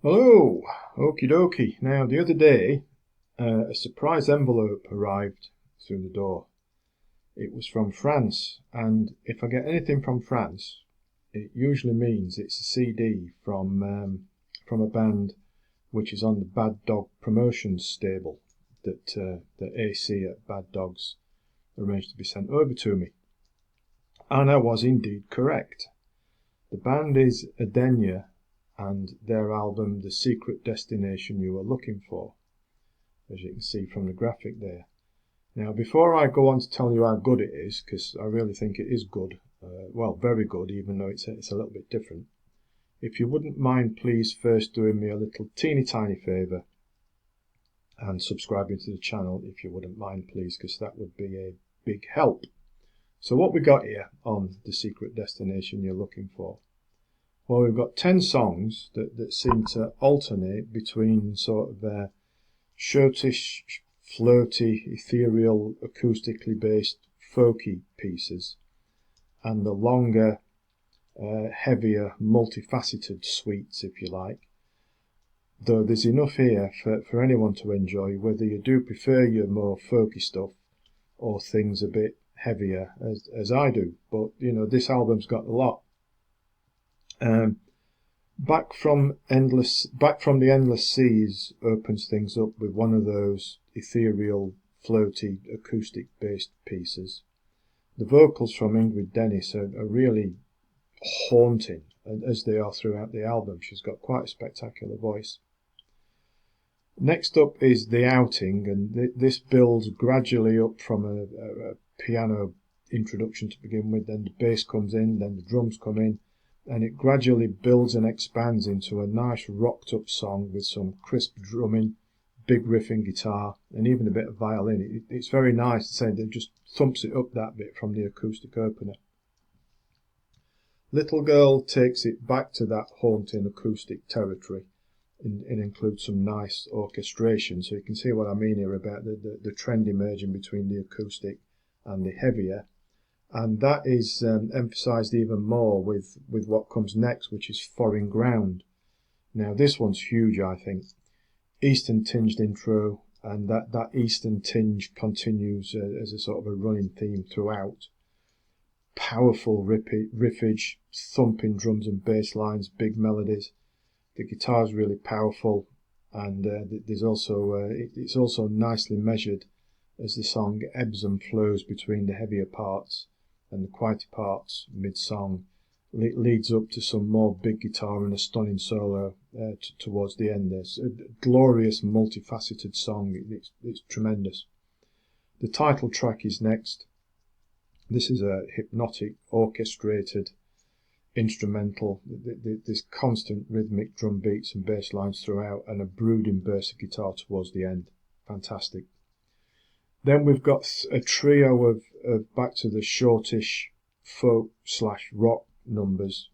Hello, okie dokie. Now, the other day, a surprise envelope arrived through the door. It was from France, and if I get anything from France, it usually means it's a CD from a band which is on the Bad Dog Promotions stable that the AC at Bad Dogs arranged to be sent over to me. And I was indeed correct. The band is Edenya, and their album The Secret Destination You Were Looking For, as you can see from the graphic there. Now, before I go on to tell you how good it is, because I really think it is good, well, very good, even though it's a little bit different, if you wouldn't mind please first doing me a little teeny tiny favour and subscribing to the channel, if you wouldn't mind please, because that would be a big help. So what we got here on The Secret Destination You're Looking For? Well, we've got 10 songs that seem to alternate between sort of shortish, floaty, ethereal, acoustically based, folky pieces, and the longer, heavier, multifaceted suites, if you like. Though there's enough here for anyone to enjoy, whether you do prefer your more folky stuff or things a bit heavier, as I do. But, you know, this album's got a lot. Back from the Endless Seas opens things up with one of those ethereal, floaty, acoustic-based pieces. The vocals from Ingrid Dennis are really haunting, as they are throughout the album. She's got quite a spectacular voice. Next up is The Outing, and this builds gradually up from a piano introduction to begin with, then the bass comes in, then the drums come in, and it gradually builds and expands into a nice rocked up song with some crisp drumming, big riffing guitar, and even a bit of violin. It's very nice to say that it just thumps it up that bit from the acoustic opener. Little Girl takes it back to that haunting acoustic territory and includes some nice orchestration, so you can see what I mean here about the trend emerging between the acoustic and the heavier. And that is emphasised even more with what comes next, which is Foreign Ground. Now this one's huge, I think. Eastern tinged intro, and that Eastern tinge continues as a sort of a running theme throughout. Powerful riffage, thumping drums and bass lines, big melodies. The guitar's really powerful, and there's also it's also nicely measured as the song ebbs and flows between the heavier parts and the quieter parts mid-song. Leads up to some more big guitar and a stunning solo towards the end. There's a glorious multifaceted song. It's tremendous. The title track is next. This is a hypnotic, orchestrated instrumental. There's constant rhythmic drum beats and bass lines throughout, and a brooding burst of guitar towards the end. Fantastic. Then we've got a trio of back to the shortish folk / rock numbers,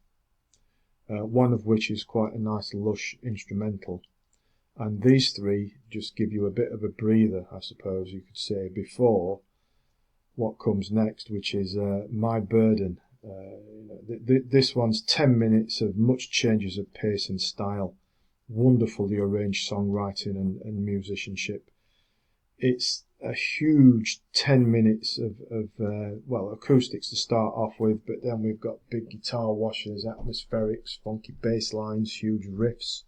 one of which is quite a nice lush instrumental. And these three just give you a bit of a breather, I suppose you could say, before what comes next, which is My Burden. This one's 10 minutes of much changes of pace and style, wonderfully arranged songwriting and musicianship. It's a huge 10 minutes of acoustics to start off with, but then we've got big guitar washes, atmospherics, funky bass lines, huge riffs,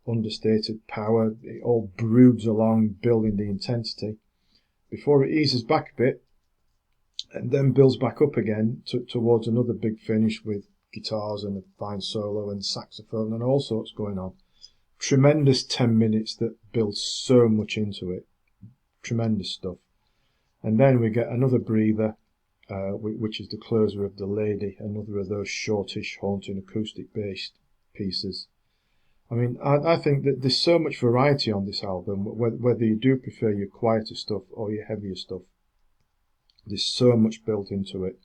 understated power. It all broods along, building the intensity before it eases back a bit and then builds back up again towards another big finish with guitars and a fine solo and saxophone and all sorts going on. Tremendous 10 minutes that builds so much into it. Tremendous stuff. And then we get another breather, which is the closer of The Lady, another of those shortish, haunting, acoustic-based pieces. I mean, I think that there's so much variety on this album, whether you do prefer your quieter stuff or your heavier stuff. There's so much built into it.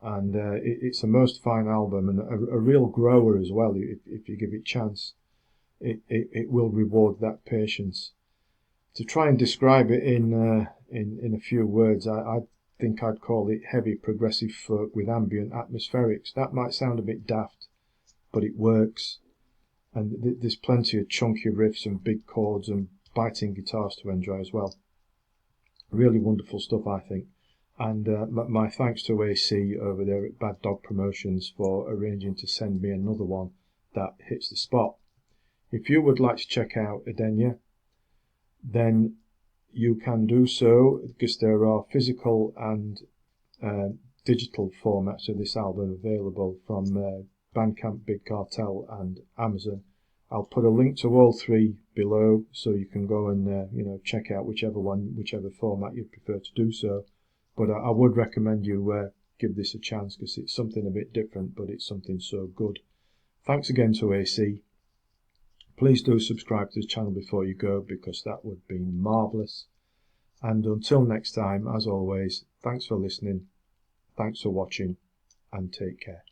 And it's a most fine album, and a real grower as well, if you give it a chance. It will reward that patience. To try and describe it in a few words, I think I'd call it heavy progressive folk with ambient atmospherics. That might sound a bit daft, but it works. and there's plenty of chunky riffs and big chords and biting guitars to enjoy as well. Really wonderful stuff, I think. And my thanks to AC over there at Bad Dog Promotions for arranging to send me another one that hits the spot. If you would like to check out Edenya, then you can do so, because there are physical and digital formats of this album available from Bandcamp, Big Cartel and Amazon. I'll put a link to all three below, so you can go and check out whichever format you prefer to do so. But I would recommend you give this a chance, because it's something a bit different, but it's something so good. Thanks again to AC. Please do subscribe to the channel before you go, because that would be marvellous. And until next time, as always, thanks for listening, thanks for watching, and take care.